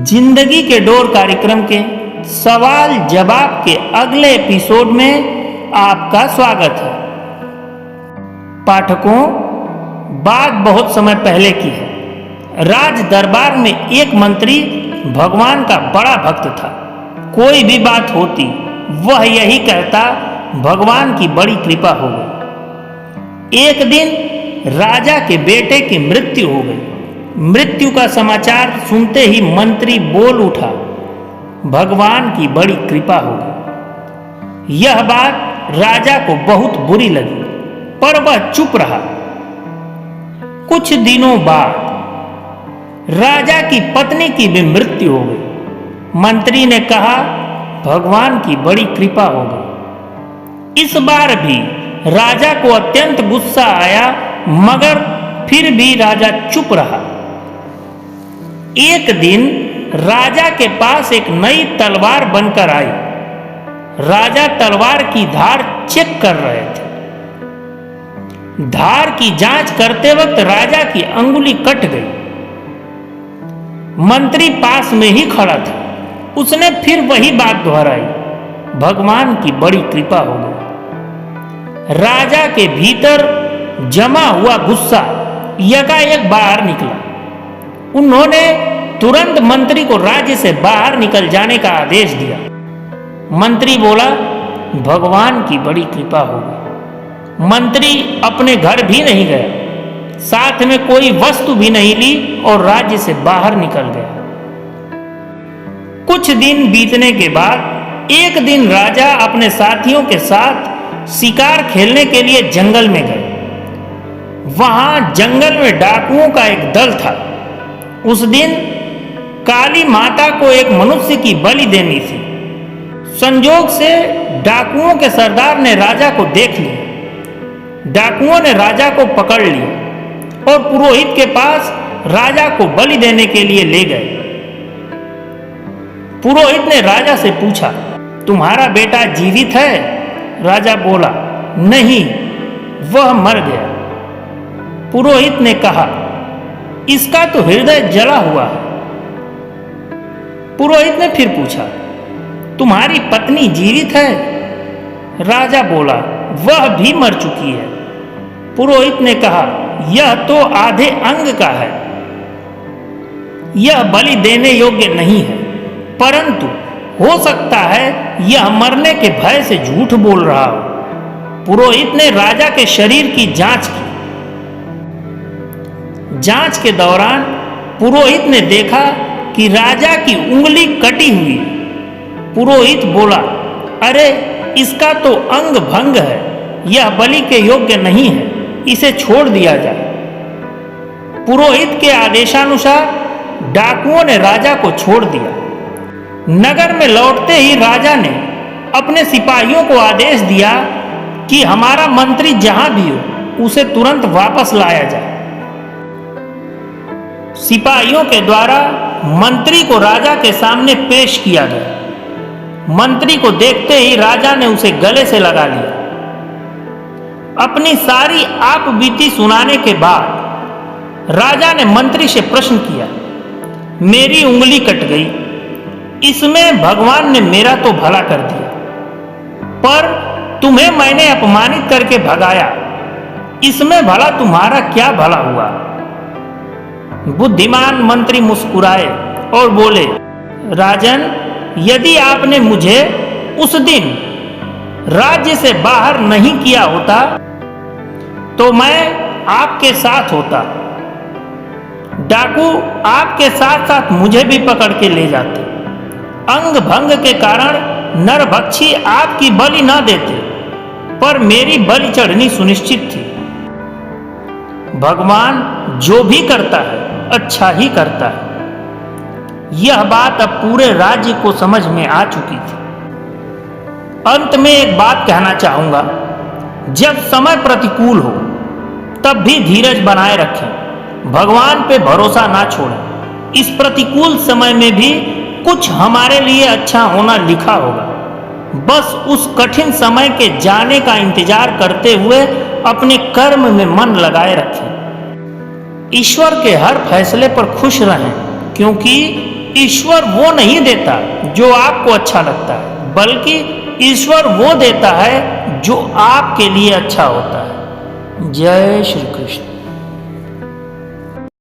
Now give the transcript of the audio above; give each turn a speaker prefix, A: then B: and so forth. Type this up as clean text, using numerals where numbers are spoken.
A: जिंदगी के डोर कार्यक्रम के सवाल जवाब के अगले एपिसोड में आपका स्वागत है। पाठकों, बात बहुत समय पहले की है। राज दरबार में एक मंत्री भगवान का बड़ा भक्त था। कोई भी बात होती वह यही कहता, भगवान की बड़ी कृपा हो गई। एक दिन राजा के बेटे की मृत्यु हो गई। मृत्यु का समाचार सुनते ही मंत्री बोल उठा, भगवान की बड़ी कृपा हो गई। यह बात राजा को बहुत बुरी लगी, पर वह चुप रहा। कुछ दिनों बाद राजा की पत्नी की भी मृत्यु हो गई। मंत्री ने कहा, भगवान की बड़ी कृपा हो गई। इस बार भी राजा को अत्यंत गुस्सा आया, मगर फिर भी राजा चुप रहा। एक दिन राजा के पास एक नई तलवार बनकर आई। राजा तलवार की धार चेक कर रहे थे। धार की जांच करते वक्त राजा की अंगुली कट गई। मंत्री पास में ही खड़ा था। उसने फिर वही बात दोहराई, भगवान की बड़ी कृपा हो गई। राजा के भीतर जमा हुआ गुस्सा यकायक बाहर निकला। उन्होंने तुरंत मंत्री को राज्य से बाहर निकल जाने का आदेश दिया। मंत्री बोला, भगवान की बड़ी कृपा हो गई। मंत्री अपने घर भी नहीं गया, साथ में कोई वस्तु भी नहीं ली और राज्य से बाहर निकल गया। कुछ दिन बीतने के बाद एक दिन राजा अपने साथियों के साथ शिकार खेलने के लिए जंगल में गए। वहां जंगल में डाकुओं का एक दल था। उस दिन काली माता को एक मनुष्य की बलि देनी थी। संजोग से डाकुओं के सरदार ने राजा को देख लिया। डाकुओं ने राजा को पकड़ लिया और पुरोहित के पास राजा को बलि देने के लिए ले गए। पुरोहित ने राजा से पूछा, तुम्हारा बेटा जीवित है? राजा बोला, नहीं, वह मर गया। पुरोहित ने कहा, इसका तो हृदय जला हुआ है। पुरोहित ने फिर पूछा, तुम्हारी पत्नी जीवित है? राजा बोला, वह भी मर चुकी है। पुरोहित ने कहा, यह तो आधे अंग का है, यह बलि देने योग्य नहीं है, परंतु हो सकता है यह मरने के भय से झूठ बोल रहा हो। पुरोहित ने राजा के शरीर की जांच की। जांच के दौरान पुरोहित ने देखा कि राजा की उंगली कटी हुई। पुरोहित बोला, अरे इसका तो अंग भंग है, यह बलि के योग्य नहीं है, इसे छोड़ दिया जाए। पुरोहित के आदेशानुसार डाकुओं ने राजा को छोड़ दिया। नगर में लौटते ही राजा ने अपने सिपाहियों को आदेश दिया कि हमारा मंत्री जहां भी हो उसे तुरंत वापस लाया जाए। सिपाहियों के द्वारा मंत्री को राजा के सामने पेश किया गया। मंत्री को देखते ही राजा ने उसे गले से लगा लिया। अपनी सारी आपबीती सुनाने के बाद राजा ने मंत्री से प्रश्न किया, मेरी उंगली कट गई, इसमें भगवान ने मेरा तो भला कर दिया, पर तुम्हें मैंने अपमानित करके भगाया, इसमें भला तुम्हारा क्या भला हुआ? बुद्धिमान मंत्री मुस्कुराए और बोले, राजन, यदि आपने मुझे उस दिन राज्य से बाहर नहीं किया होता तो मैं आपके साथ होता। डाकू आपके साथ साथ मुझे भी पकड़ के ले जाते। अंग भंग के कारण नरभक्षी आपकी बलि न देते, पर मेरी बलि चढ़नी सुनिश्चित थी। भगवान जो भी करता है अच्छा ही करता है। यह बात अब पूरे राज्य को समझ में आ चुकी थी। अंत में एक बात कहना चाहूंगा, जब समय प्रतिकूल हो तब भी धीरज बनाए रखें, भगवान पे भरोसा ना छोड़ें। इस प्रतिकूल समय में भी कुछ हमारे लिए अच्छा होना लिखा होगा। बस उस कठिन समय के जाने का इंतजार करते हुए अपने कर्म में मन लगाए रखें। ईश्वर के हर फैसले पर खुश रहें, क्योंकि ईश्वर वो नहीं देता जो आपको अच्छा लगता है, बल्कि ईश्वर वो देता है जो आपके लिए अच्छा होता है। जय श्री कृष्ण।